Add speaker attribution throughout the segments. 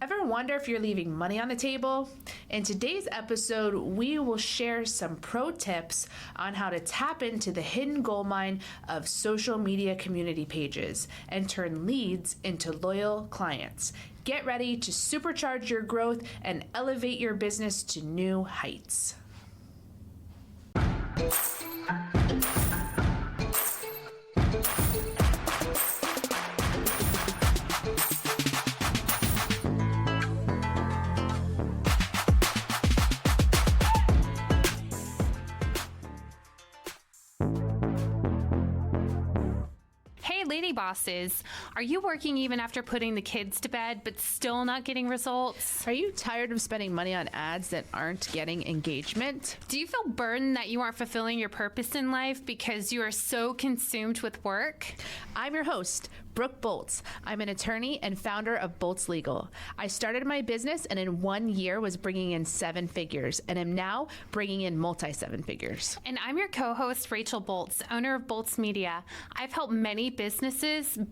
Speaker 1: Ever wonder if you're leaving money on the table? In today's episode, we will share some pro tips on how to tap into the hidden gold mine of social media community pages and turn leads into loyal clients. Get ready to supercharge your growth and elevate your business to new heights.
Speaker 2: Lady bosses, are you working even after putting the kids to bed but still not getting results?
Speaker 1: Are you tired of spending money on ads that aren't getting engagement?
Speaker 2: Do you feel burdened that you aren't fulfilling your purpose in life because you are so consumed with work?
Speaker 1: I'm your host, Brooke Bolts. I'm an attorney and founder of Bolts Legal. I started my business and in 1 year was bringing in 7 figures and am now bringing in multi-7 figures.
Speaker 2: And I'm your co-host, Rachel Bolts, owner of Bolts Media. I've helped many businesses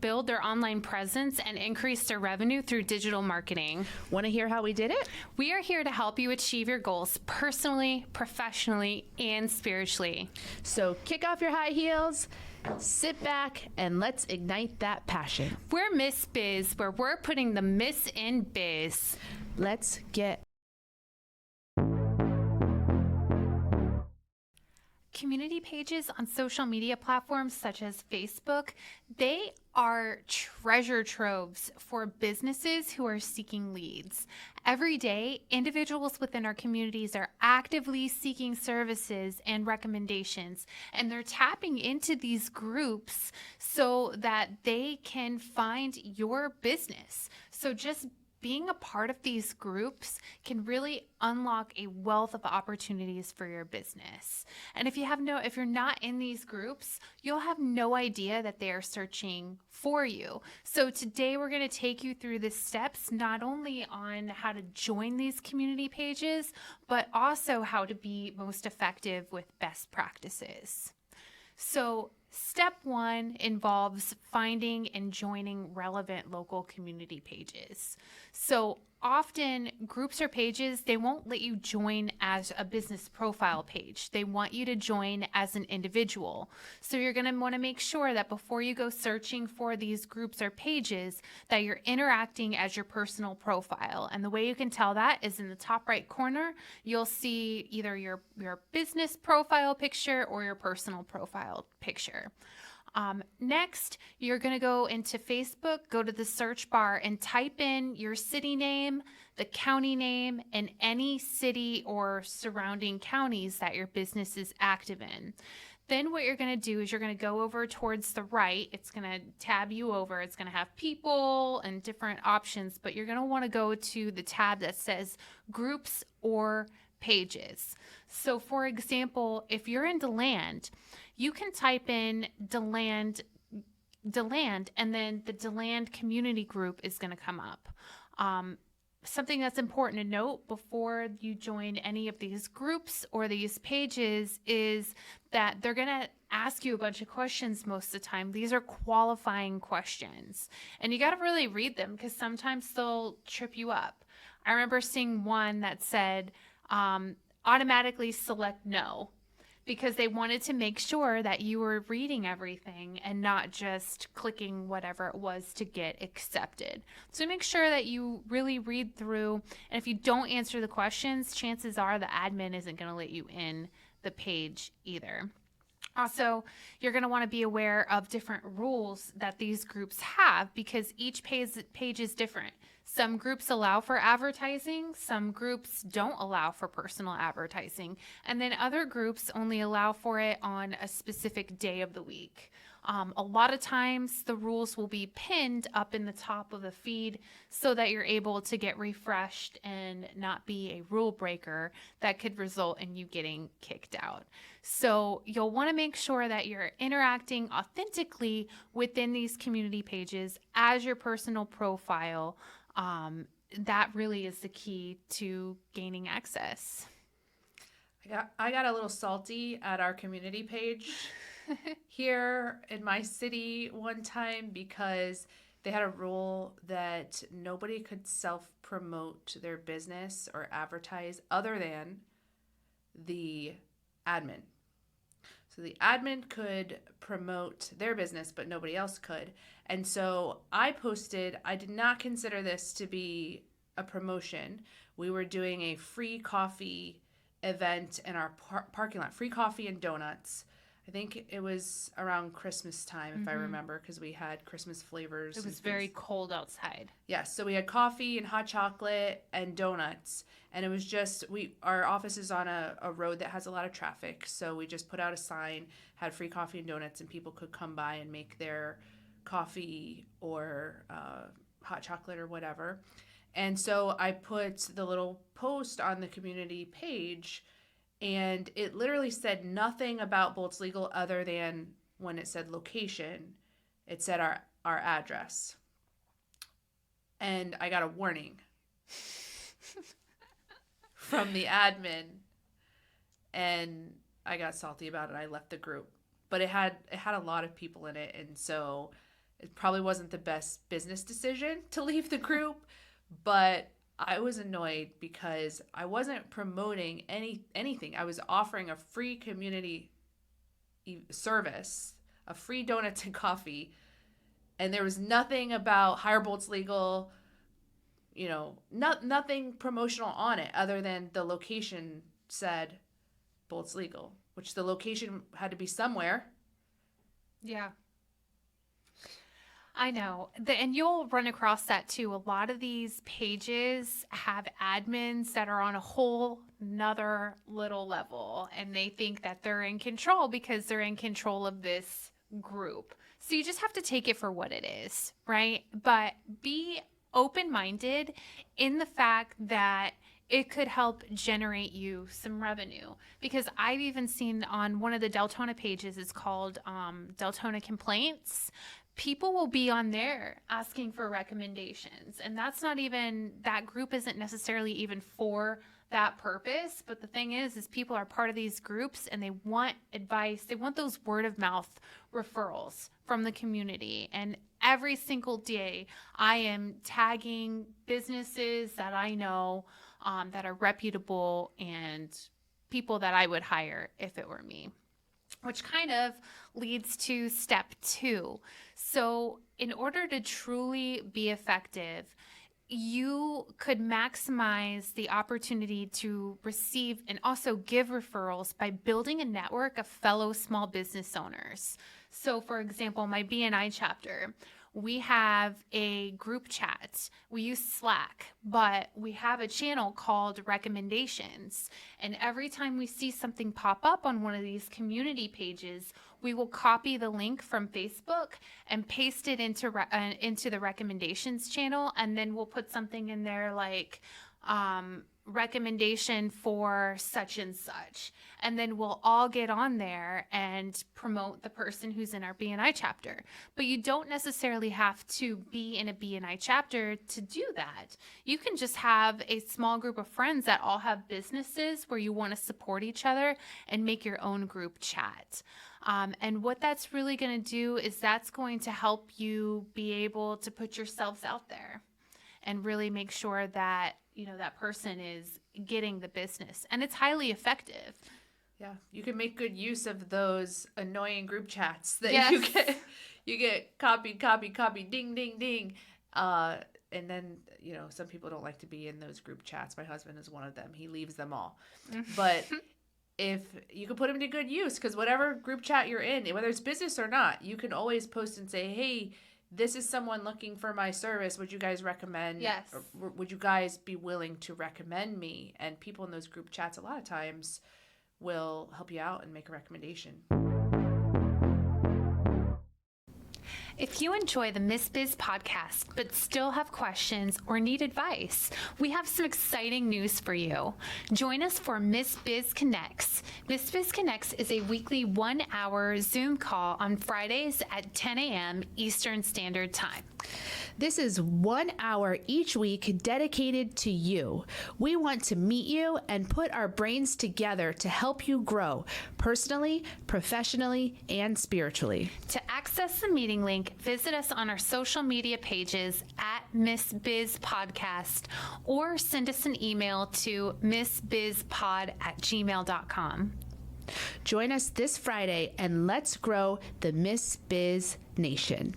Speaker 2: build their online presence and increase their revenue through digital marketing.
Speaker 1: Want to hear how we did it?
Speaker 2: We are here to help you achieve your goals personally, professionally, and spiritually.
Speaker 1: So kick off your high heels, sit back, and let's ignite that passion.
Speaker 2: We're Miss Biz, where we're putting the Miss in biz.
Speaker 1: Let's get
Speaker 2: community pages on social media platforms such as Facebook, they are treasure troves for businesses who are seeking leads. Every day, individuals within our communities are actively seeking services and recommendations, and they're tapping into these groups so that they can find your business. So just being a part of these groups can really unlock a wealth of opportunities for your business. And if you're not in these groups, you'll have no idea that they are searching for you. So today we're going to take you through the steps, not only on how to join these community pages, but also how to be most effective with best practices. So step 1 involves finding and joining relevant local community pages. So often groups or pages, they won't let you join as a business profile page. They want you to join as an individual. So you're going to want to make sure that before you go searching for these groups or pages, that you're interacting as your personal profile. And the way you can tell that is in the top right corner, you'll see either your business profile picture or your personal profile picture. Next, you're going to go into Facebook, go to the search bar and type in your city name, the county name, and any city or surrounding counties that your business is active in. Then what you're going to do is you're going to go over towards the right. It's going to tab you over. It's going to have people and different options, but you're going to want to go to the tab that says groups or pages. So for example, if you're in DeLand, you can type in DeLand, and then the DeLand community group is going to come up. Something that's important to note before you join any of these groups or these pages is that they're going to ask you a bunch of questions most of the time. These are qualifying questions, and you got to really read them because sometimes they'll trip you up. I remember seeing one that said, automatically select no, because they wanted to make sure that you were reading everything and not just clicking whatever it was to get accepted. So make sure that you really read through, and if you don't answer the questions, chances are the admin isn't going to let you in the page either. Also, you're going to want to be aware of different rules that these groups have because each page is different. Some groups allow for advertising, some groups don't allow for personal advertising, and then other groups only allow for it on a specific day of the week. A lot of times the rules will be pinned up in the top of the feed so that you're able to get refreshed and not be a rule breaker that could result in you getting kicked out. So you'll want to make sure that you're interacting authentically within these community pages as your personal profile. That really is the key to gaining access.
Speaker 1: I got a little salty at our community page here in my city one time because they had a rule that nobody could self-promote their business or advertise other than the admin. So the admin could promote their business, but nobody else could. And so I posted, I did not consider this to be a promotion. We were doing a free coffee event in our parking lot, free coffee and donuts. I think it was around Christmas time, if I remember, because we had Christmas flavors.
Speaker 2: It was very cold outside.
Speaker 1: Yes, so we had coffee and hot chocolate and donuts, and it was just, our office is on a road that has a lot of traffic, so we just put out a sign, had free coffee and donuts, and people could come by and make their coffee or hot chocolate or whatever. And so I put the little post on the community page, and it literally said nothing about Bolts Legal other than when it said location, it said our address. And I got a warning from the admin, and I got salty about it. I left the group. But it had a lot of people in it, and so it probably wasn't the best business decision to leave the group, but I was annoyed because I wasn't promoting anything. I was offering a free community service, a free donuts and coffee, and there was nothing about Hire Bolts Legal, nothing promotional on it other than the location said Bolts Legal, which the location had to be somewhere.
Speaker 2: Yeah. I know. And you'll run across that too. A lot of these pages have admins that are on a whole nother little level, and they think that they're in control because they're in control of this group. So you just have to take it for what it is, right? But be open-minded in the fact that it could help generate you some revenue, because I've even seen on one of the Deltona pages, it's called Deltona Complaints. People will be on there asking for recommendations, and that group isn't necessarily even for that purpose. But the thing is people are part of these groups and they want advice. They want those word of mouth referrals from the community. And every single day I am tagging businesses that I know that are reputable and people that I would hire if it were me. Which kind of leads to step 2. So in order to truly be effective, you could maximize the opportunity to receive and also give referrals by building a network of fellow small business owners. So for example, my BNI chapter, we have a group chat. We use Slack, but we have a channel called Recommendations. And every time we see something pop up on one of these community pages, we will copy the link from Facebook and paste it into the Recommendations channel. And then we'll put something in there like recommendation for such and such. And then we'll all get on there and promote the person who's in our BNI chapter. But you don't necessarily have to be in a BNI chapter to do that. You can just have a small group of friends that all have businesses where you want to support each other and make your own group chat. And what that's really going to do is that's going to help you be able to put yourselves out there and really make sure that that person is getting the business, and it's highly effective.
Speaker 1: Yeah, you can make good use of those annoying group chats that
Speaker 2: Yes.
Speaker 1: you get copy, ding, ding, ding. And then, some people don't like to be in those group chats. My husband is one of them. He leaves them all. But if you can put them to good use, because whatever group chat you're in, whether it's business or not, you can always post and say, hey, this is someone looking for my service. Would you guys recommend?
Speaker 2: Yes.
Speaker 1: Or would you guys be willing to recommend me? And people in those group chats a lot of times will help you out and make a recommendation.
Speaker 2: If you enjoy the Miss Biz podcast but still have questions or need advice, we have some exciting news for you. Join us for Miss Biz Connects. Miss Biz Connects is a weekly 1-hour Zoom call on Fridays at 10 a.m. Eastern Standard Time.
Speaker 1: This is 1 hour each week dedicated to you. We want to meet you and put our brains together to help you grow personally, professionally, and spiritually.
Speaker 2: To access the meeting link, visit us on our social media pages at Miss Biz Podcast or send us an email to missbizpod@gmail.com.
Speaker 1: Join us this Friday and let's grow the Miss Biz Nation.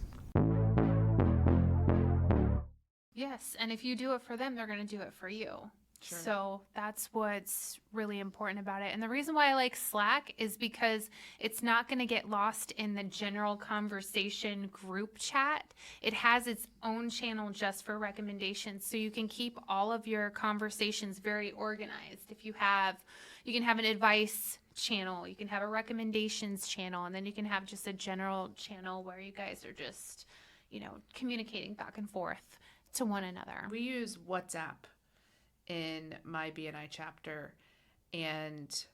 Speaker 2: Yes, and if you do it for them, they're going to do it for you. Sure. So that's what's really important about it. And the reason why I like Slack is because it's not going to get lost in the general conversation group chat. It has its own channel just for recommendations. So you can keep all of your conversations very organized. You can have an advice channel, you can have a recommendations channel, and then you can have just a general channel where you guys are just, communicating back and forth to one another.
Speaker 1: We use WhatsApp in my BNI chapter, and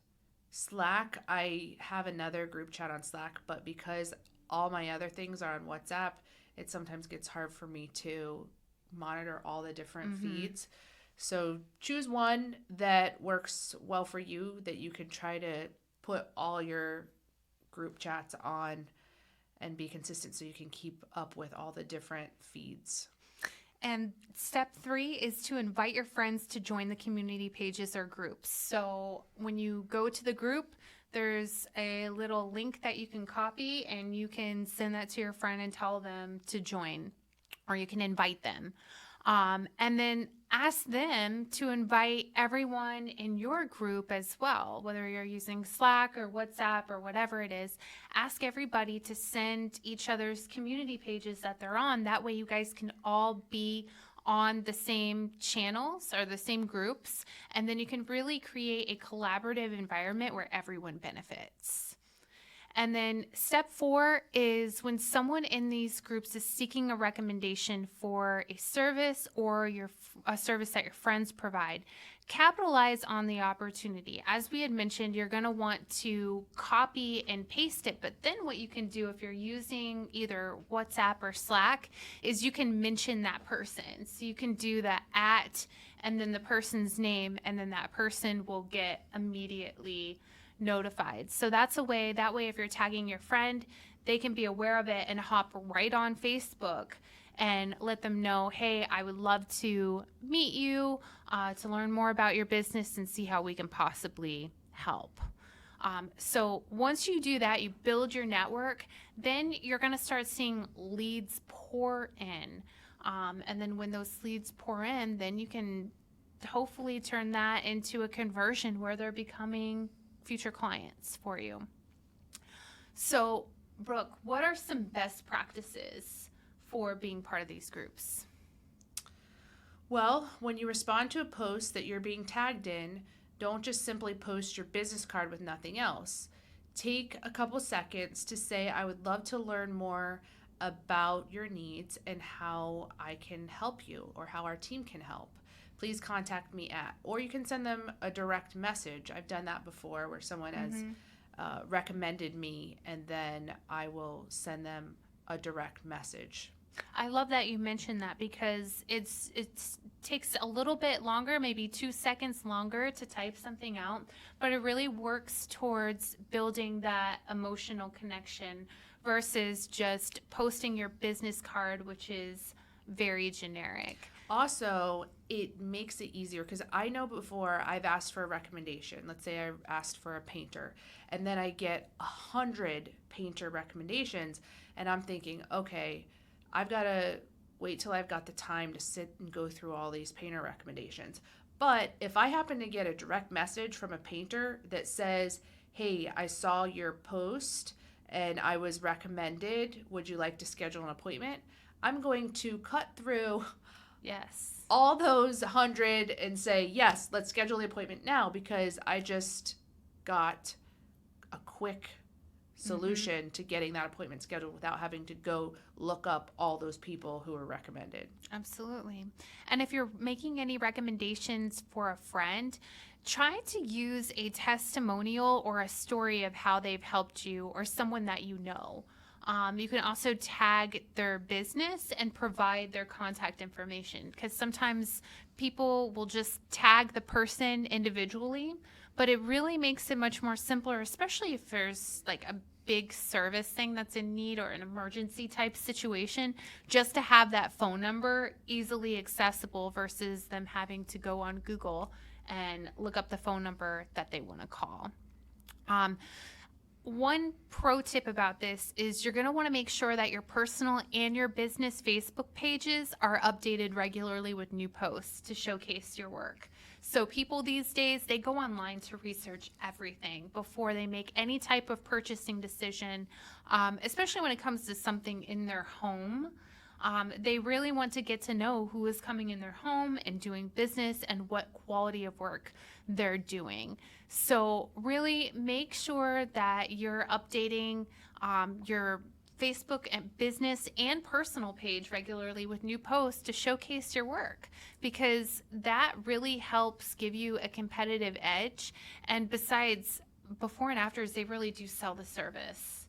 Speaker 1: Slack, I have another group chat on Slack, but because all my other things are on WhatsApp, it sometimes gets hard for me to monitor all the different feeds. So choose one that works well for you, that you can try to put all your group chats on and be consistent so you can keep up with all the different feeds.
Speaker 2: And step 3 is to invite your friends to join the community pages or groups. So when you go to the group, there's a little link that you can copy and you can send that to your friend and tell them to join, or you can invite them. And then ask them to invite everyone in your group as well, whether you're using Slack or WhatsApp or whatever it is. Ask everybody to send each other's community pages that they're on. That way you guys can all be on the same channels or the same groups, and then you can really create a collaborative environment where everyone benefits. And then step 4 is when someone in these groups is seeking a recommendation for a service or a service that your friends provide, capitalize on the opportunity. As we had mentioned, you're going to want to copy and paste it, but then what you can do if you're using either WhatsApp or Slack is you can mention that person. So you can do the @ and then the person's name, and then that person will get immediately notified. So that's a way, if you're tagging your friend, they can be aware of it and hop right on Facebook and let them know, hey, I would love to meet you to learn more about your business and see how we can possibly help. So once you do that, you build your network, then you're going to start seeing leads pour in. And then when those leads pour in, then you can hopefully turn that into a conversion where they're becoming future clients for you. So, Brooke, what are some best practices for being part of these groups?
Speaker 1: Well, when you respond to a post that you're being tagged in, don't just simply post your business card with nothing else. Take a couple seconds to say, I would love to learn more about your needs and how I can help you or how our team can help. Please contact me at, or you can send them a direct message. I've done that before where someone has recommended me, and then I will send them a direct message.
Speaker 2: I love that you mentioned that because it takes a little bit longer, maybe 2 seconds longer to type something out, but it really works towards building that emotional connection versus just posting your business card, which is very generic.
Speaker 1: Also, it makes it easier because I know before I've asked for a recommendation. Let's say I asked for a painter, and then I get 100 painter recommendations, and I'm thinking, okay, I've got to wait till I've got the time to sit and go through all these painter recommendations. But if I happen to get a direct message from a painter that says, hey, I saw your post and I was recommended, would you like to schedule an appointment? I'm going to cut through all those 100 and say, yes, let's schedule the appointment now, because I just got a quick solution to getting that appointment scheduled without having to go look up all those people who are recommended.
Speaker 2: Absolutely. And if you're making any recommendations for a friend, try to use a testimonial or a story of how they've helped you or someone that you know. You can also tag their business and provide their contact information, because sometimes people will just tag the person individually, but it really makes it much more simpler, especially if there's like a big service thing that's in need or an emergency type situation, just to have that phone number easily accessible versus them having to go on Google and look up the phone number that they want to call. One pro tip about this is you're going to want to make sure that your personal and your business Facebook pages are updated regularly with new posts to showcase your work. So people these days, they go online to research everything before they make any type of purchasing decision, especially when it comes to something in their home. They really want to get to know who is coming in their home and doing business and what quality of work they're doing. So really make sure that you're updating your Facebook and business and personal page regularly with new posts to showcase your work, because that really helps give you a competitive edge. And besides, before and afters, they really do sell the service.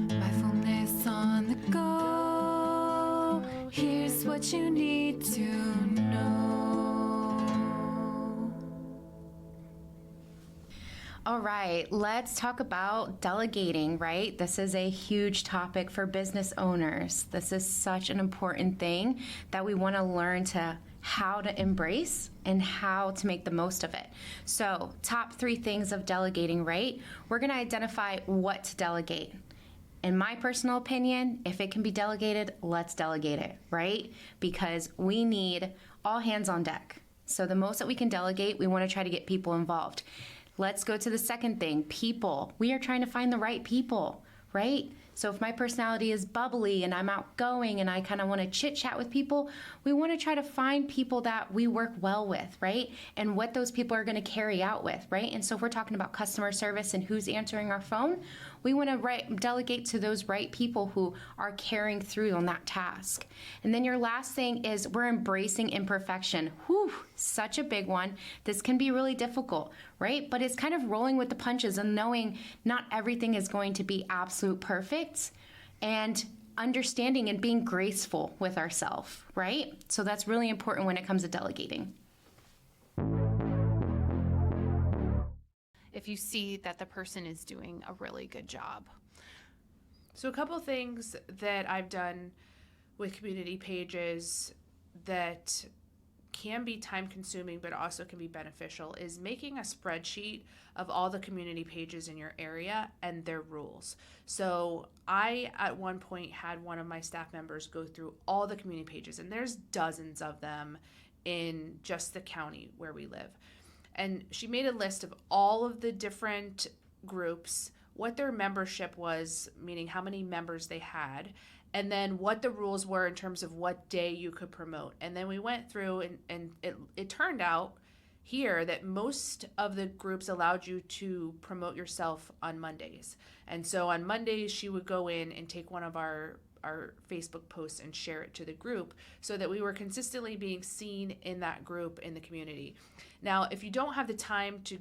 Speaker 2: Mindfulness on the go. Here's what you need to know.
Speaker 3: All right, let's talk about delegating, right? This is a huge topic for business owners. This is such an important thing that we want to learn to how to embrace and how to make the most of it. So, top 3 things of delegating, right? We're going to identify what to delegate. In my personal opinion, if it can be delegated, let's delegate it, right? Because we need all hands on deck. So the most that we can delegate, we want to try to get people involved. Let's go to the second thing, people. We are trying to find the right people, right? So if my personality is bubbly and I'm outgoing and I kind of want to chit chat with people, we want to try to find people that we work well with, right? And what those people are going to carry out with, right? And so if we're talking about customer service and who's answering our phone, we want to delegate to those right people who are carrying through on that task. And then your last thing is we're embracing imperfection. Whew, such a big one. This can be really difficult, right? But it's kind of rolling with the punches and knowing not everything is going to be absolute perfect, and understanding and being graceful with ourselves, right? So that's really important when it comes to delegating.
Speaker 2: If you see that the person is doing a really good job.
Speaker 1: So a couple things that I've done with community pages that can be time consuming but also can be beneficial is making a spreadsheet of all the community pages in your area and their rules. So I at one point had one of my staff members go through all the community pages, and there's dozens of them in just the county where we live. And she made a list of all of the different groups, what their membership was, meaning how many members they had, and then what the rules were in terms of what day you could promote. And then we went through, and it turned out here that most of the groups allowed you to promote yourself on Mondays. And so on Mondays, she would go in and take one of our Facebook posts and share it to the group so that we were consistently being seen in that group in the community. Now, if you don't have the time to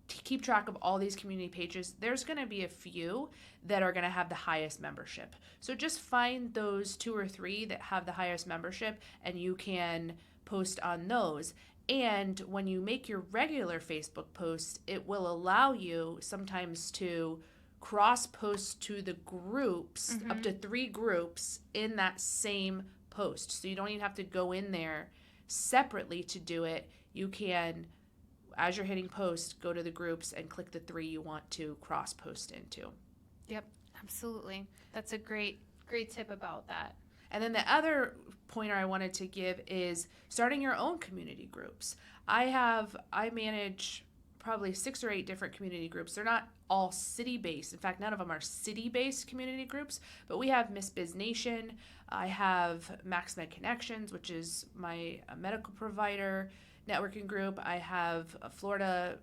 Speaker 1: keep track of all these community pages, there's going to be a few that are going to have the highest membership. So just find those 2 or 3 that have the highest membership, and you can post on those. And when you make your regular Facebook posts, it will allow you sometimes to cross post to the groups, up to 3 groups in that same post. So you don't even have to go in there separately to do it. You can, as you're hitting post, go to the groups and click the 3 you want to cross post into.
Speaker 2: Yep, absolutely. That's a great tip about that.
Speaker 1: And then the other pointer I wanted to give is starting your own community groups. I manage probably 6 or 8 different community groups. They're not all city-based. In fact, none of them are city-based community groups, but we have Miss Biz Nation. I have MaxMed Connections, which is my medical provider networking group. I have a Florida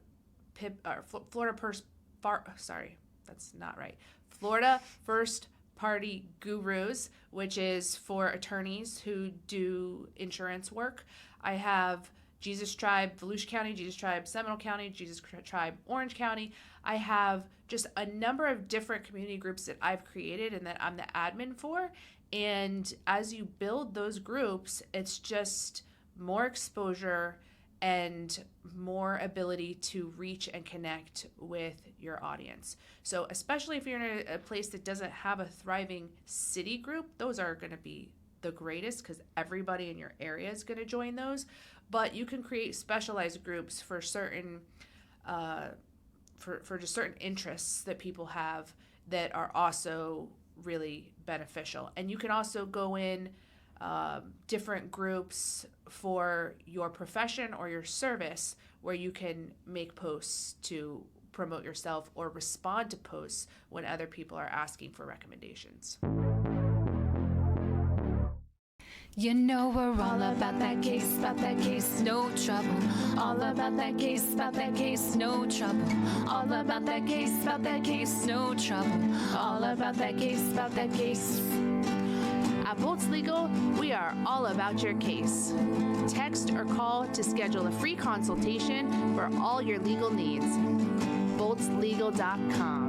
Speaker 1: First Party Gurus, which is for attorneys who do insurance work. I have Jesus Tribe, Volusia County, Jesus Tribe, Seminole County, Jesus Tribe, Orange County. I have just a number of different community groups that I've created and that I'm the admin for. And as you build those groups, it's just more exposure and more ability to reach and connect with your audience. So especially if you're in a place that doesn't have a thriving city group, those are going to be the greatest because everybody in your area is going to join those. But you can create specialized groups for certain for just certain interests that people have that are also really beneficial. And you can also go in different groups for your profession or your service where you can make posts to promote yourself or respond to posts when other people are asking for recommendations.
Speaker 2: You know we're all about that case, no trouble. All about that case, no trouble. All about that case, no trouble. All about that case.
Speaker 1: At Bolts Legal, we are all about your case. Text or call to schedule a free consultation for all your legal needs. boltslegal.com.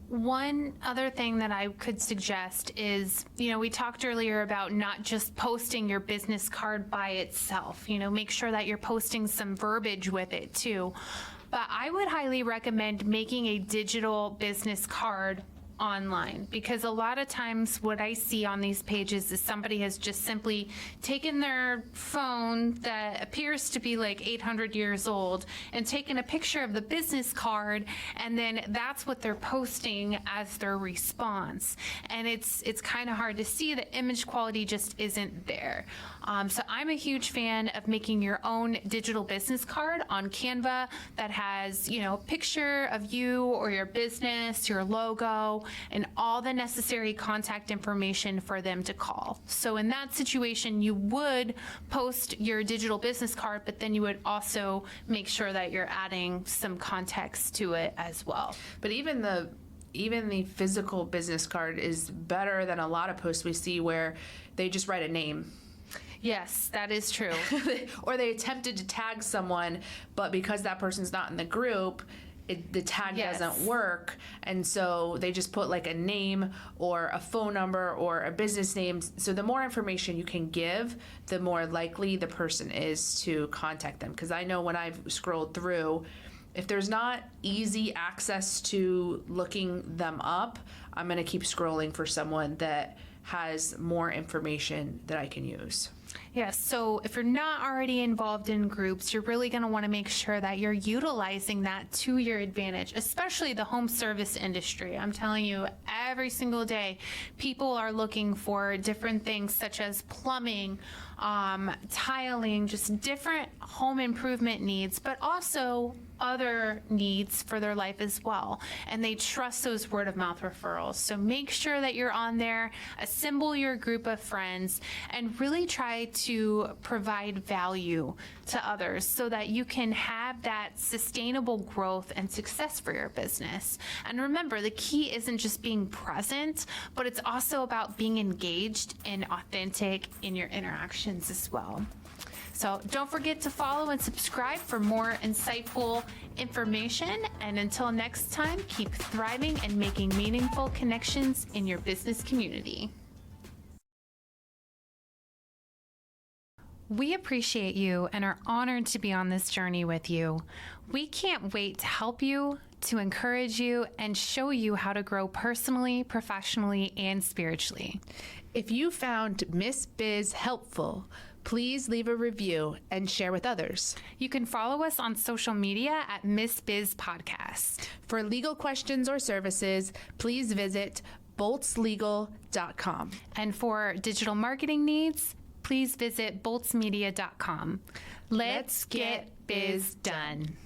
Speaker 2: One other thing that I could suggest is, we talked earlier about not just posting your business card by itself. Make sure that you're posting some verbiage with it too. But I would highly recommend making a digital business card online, because a lot of times what I see on these pages is somebody has just simply taken their phone that appears to be like 800 years old and taken a picture of the business card, and then that's what they're posting as their response. And it's kind of hard to see. The image quality just isn't there. So I'm a huge fan of making your own digital business card on Canva that has, a picture of you or your business, your logo, and all the necessary contact information for them to call. So in that situation, you would post your digital business card, but then you would also make sure that you're adding some context to it as well.
Speaker 1: But even the physical business card is better than a lot of posts we see where they just write a name.
Speaker 2: Yes, that is true.
Speaker 1: Or they attempted to tag someone, but because that person's not in the group, the tag doesn't work, and so they just put like a name or a phone number or a business name. So the more information you can give, the more likely the person is to contact them. Because I know when I've scrolled through, if there's not easy access to looking them up, I'm going to keep scrolling for someone that has more information that I can use.
Speaker 2: Yes, so if you're not already involved in groups, you're really going to want to make sure that you're utilizing that to your advantage, especially the home service industry. I'm telling you, every single day, people are looking for different things such as plumbing, tiling, just different home improvement needs, but also other needs for their life as well. And they trust those word of mouth referrals. So make sure that you're on there, assemble your group of friends, and really try to provide value to others so that you can have that sustainable growth and success for your business. And remember, the key isn't just being present, but it's also about being engaged and authentic in your interactions as well. So don't forget to follow and subscribe for more insightful information. And until next time, keep thriving and making meaningful connections in your business community. We appreciate you and are honored to be on this journey with you. We can't wait to help you, to encourage you, and show you how to grow personally, professionally, and spiritually.
Speaker 1: If you found Miss Biz helpful, please leave a review and share with others.
Speaker 2: You can follow us on social media at Miss Biz Podcast.
Speaker 1: For legal questions or services, please visit boltslegal.com.
Speaker 2: And for digital marketing needs, please visit boltsmedia.com. Let's get biz done.